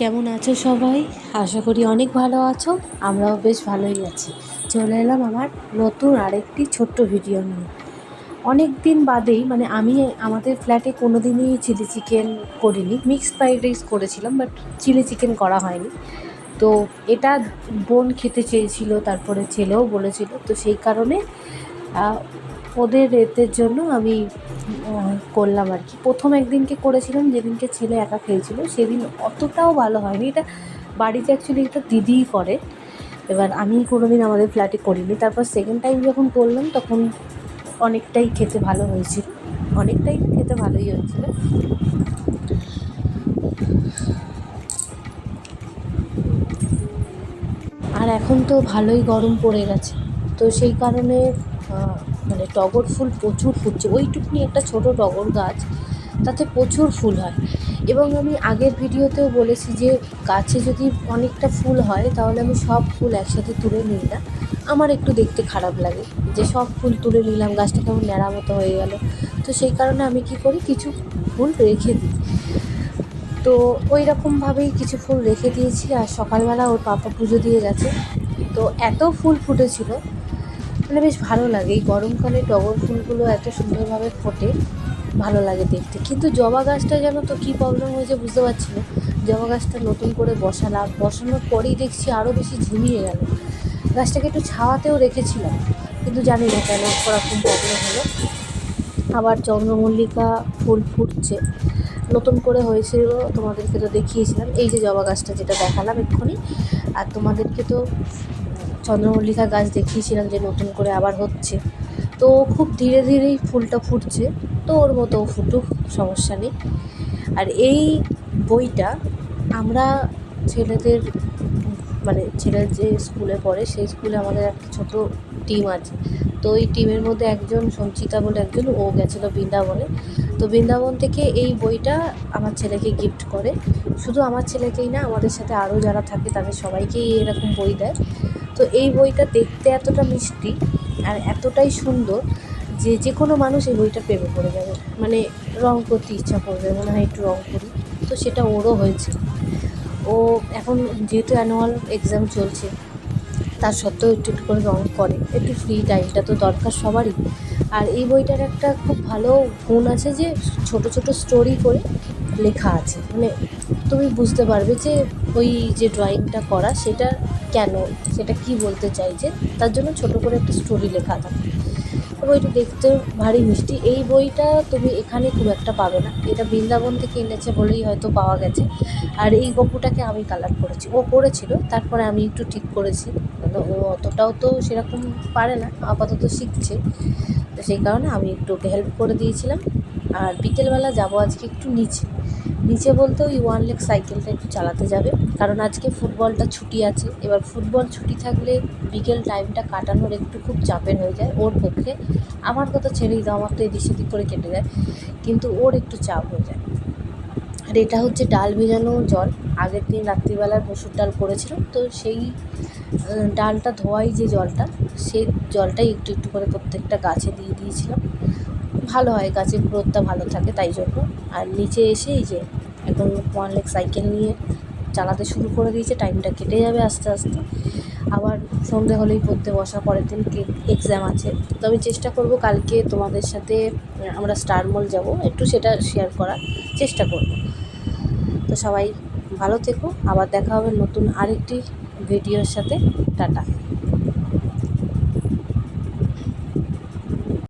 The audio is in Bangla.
কেমন আছো সবাই? আশা করি অনেক ভালো আছো। আমরাও বেশ ভালোই আছি। চলে এলাম আমার নতুন আরেকটি ছোট্ট ভিডিও নিয়ে। অনেক দিন বাদেই আমি আমাদের ফ্ল্যাটে কোনো দিনই চিলি চিকেন করিনি। মিক্সড ফ্রাইড রাইস করেছিলাম, বাট চিলি চিকেন করা হয়নি। তো এটা বোন খেতে চেয়েছিল, তারপরে ছেলেও বলেছিল, তো সেই কারণে ওদের এতের জন্য আমি করলাম আর কি। প্রথম একদিনকে করেছিলাম, যেদিনকে ছেলে একা খেয়েছিল, সেদিন অতটাও ভালো হয়নি। এটা বাড়িতে অ্যাকচুয়ালি এটা দিদিই করে, এবার আমি কোনো দিন আমাদের ফ্ল্যাটে করিনি। তারপর সেকেন্ড টাইম যখন করলাম তখন অনেকটাই খেতে ভালো হয়েছিল, অনেকটাই খেতে ভালোই হয়েছিল। আর এখন তো ভালোই গরম পড়ে গেছে, তো সেই কারণে টগর ফুল প্রচুর ফুটছে। ওইটুকুনি একটা ছোট টগর গাছ, তাতে প্রচুর ফুল হয়। এবং আমি আগের ভিডিওতেও বলেছি যে গাছে যদি অনেকটা ফুল হয় তাহলে আমি সব ফুল একসাথে তুলে নিই না। আমার একটু দেখতে খারাপ লাগে যে সব ফুল তুলে নিলাম, গাছটা কেমন ন্যাড়া মতো হয়ে গেল। তো সেই কারণে আমি কি করি, কিছু ফুল রেখে দিই। তো ওই রকমভাবেই কিছু ফুল রেখে দিয়েছি। আর সকালবেলা ওর পাপা পুজো দিয়ে গেছে, তো এত ফুল ফুটেছিল, বেশ ভালো লাগে। এই গরমকালে টগর ফুলগুলো এত সুন্দরভাবে ফোটে, ভালো লাগে দেখতে। কিন্তু জবা গাছটা যেন তো কী প্রবলেম হয়েছে বুঝতে পারছি না। জবা গাছটা নতুন করে বসানোর পরেই দেখছি আরও বেশি ঝিমিয়ে গেল। গাছটাকে একটু ছাওয়াতেও রেখেছিলাম, কিন্তু জানি না কেন ওরকম প্রবলেম হলো। আবার চন্দ্রমল্লিকা ফুল ফুটছে, নতুন করে হয়েছিল, তোমাদেরকে তো দেখিয়েছিলাম। এই যে জবা গাছটা যেটা দেখালাম এক্ষুনি, আর তোমাদেরকে তো চন্দ্রমল্লিকা গাছ দেখিয়েছিলাম যে নতুন করে আবার হচ্ছে। তো খুব ধীরে ধীরেই ফুলটা ফুটছে, তো ওর মতো ফুটুক, সমস্যা নেই। আর এই বইটা আমরা ছেলেদের ছেলে যে স্কুলে পড়ে সেই স্কুলে আমাদের একটা ছোটো টিম আছে। তো ওই টিমের মধ্যে একজন সঞ্চিতা বলে একজন, ও গেছিলো বৃন্দাবনে। তো বৃন্দাবন থেকে এই বইটা আমার ছেলেকে গিফট করে। শুধু আমার ছেলেকেই না, আমাদের সাথে আরও যারা থাকে তাদের সবাইকেই এরকম বই দেয়। তো এই বইটা দেখতে এতটা মিষ্টি আর এতটাই সুন্দর যে যে কোনো মানুষ এই বইটা প্রেমে পড়ে যাবে, রং করতে ইচ্ছা করবে, মনে হয় একটু রং করি। তো সেটা ওরও হয়েছে। ও এখন যেহেতু অ্যানুয়াল এক্সাম চলছে, তার সত্ত্বেও একটু একটু করে রং করে। একটু ফ্রি টাইমটা তো দরকার সবারই। আর এই বইটার একটা খুব ভালো গুণ আছে যে ছোট ছোট স্টোরি করে লেখা আছে, তুমি বুঝতে পারবে যে ওই যে ড্রয়িংটা করা সেটা কেন, সেটা কি বলতে চাইছে, তার জন্য ছোট করে একটা স্টোরি লেখা থাকে। বইটা দেখতেও ভারী মিষ্টি। এই বইটা তুমি এখানে খুব একটা পাবে না, এটা বৃন্দাবন থেকে এনেছে বলেই হয়তো পাওয়া গেছে। আর এই গপুটাকে আমি কালার করেছি, ও করেছিল, তারপরে আমি একটু ঠিক করেছি। ও অতটাও তো সেরকম পারে না, আপাতত শিখছে, তো সেই কারণে আমি একটু ওকে হেল্প করে দিয়েছিলাম। আর বিকেলবেলা যাবো আজকে একটু নিচে বলতে ওই ওয়ান লেগ সাইকেলটা একটু চালাতে যাবে, কারণ আজকে ফুটবলটা ছুটি আছে। এবার ফুটবল ছুটি থাকলে বিকেল টাইমটা কাটানোর একটু খুব চাপের হয়ে যায় ওর পক্ষে। আমার কথা ছেড়েই দাও, আমার তো এদিক সেদিক করে কেটে যায়, কিন্তু ওর একটু চাপ হয়ে যায়। আর এটা হচ্ছে ডাল ভেজানো জল, আগের দিন রাত্রিবেলার মসুর ডাল করেছিল, তো সেই ডালটা ধোয়াই যে জলটা, সেই জলটাই একটু একটু করে প্রত্যেকটা গাছে দিয়ে দিয়েছিলাম। ভালো হয়, গাছের গ্রোথটা ভালো থাকে তাই জন্য। আর নিচে এসে এই যে এখন ওয়ান লেগ সাইকেল নিয়ে চালাতে শুরু করে দিয়েছে, টাইমটা কেটে যাবে আস্তে আস্তে। আবার সন্ধে হলেই পড়তে বসা, পরের দিন এক্সাম আছে। তো আমি চেষ্টা করব কালকে তোমাদের সাথে আমরা স্টার মল যাব, একটু সেটা শেয়ার করার চেষ্টা করব। তো সবাই ভালো থেকো, আবার দেখা হবে নতুন আরেকটি ভিডিওর সাথে। টাটা।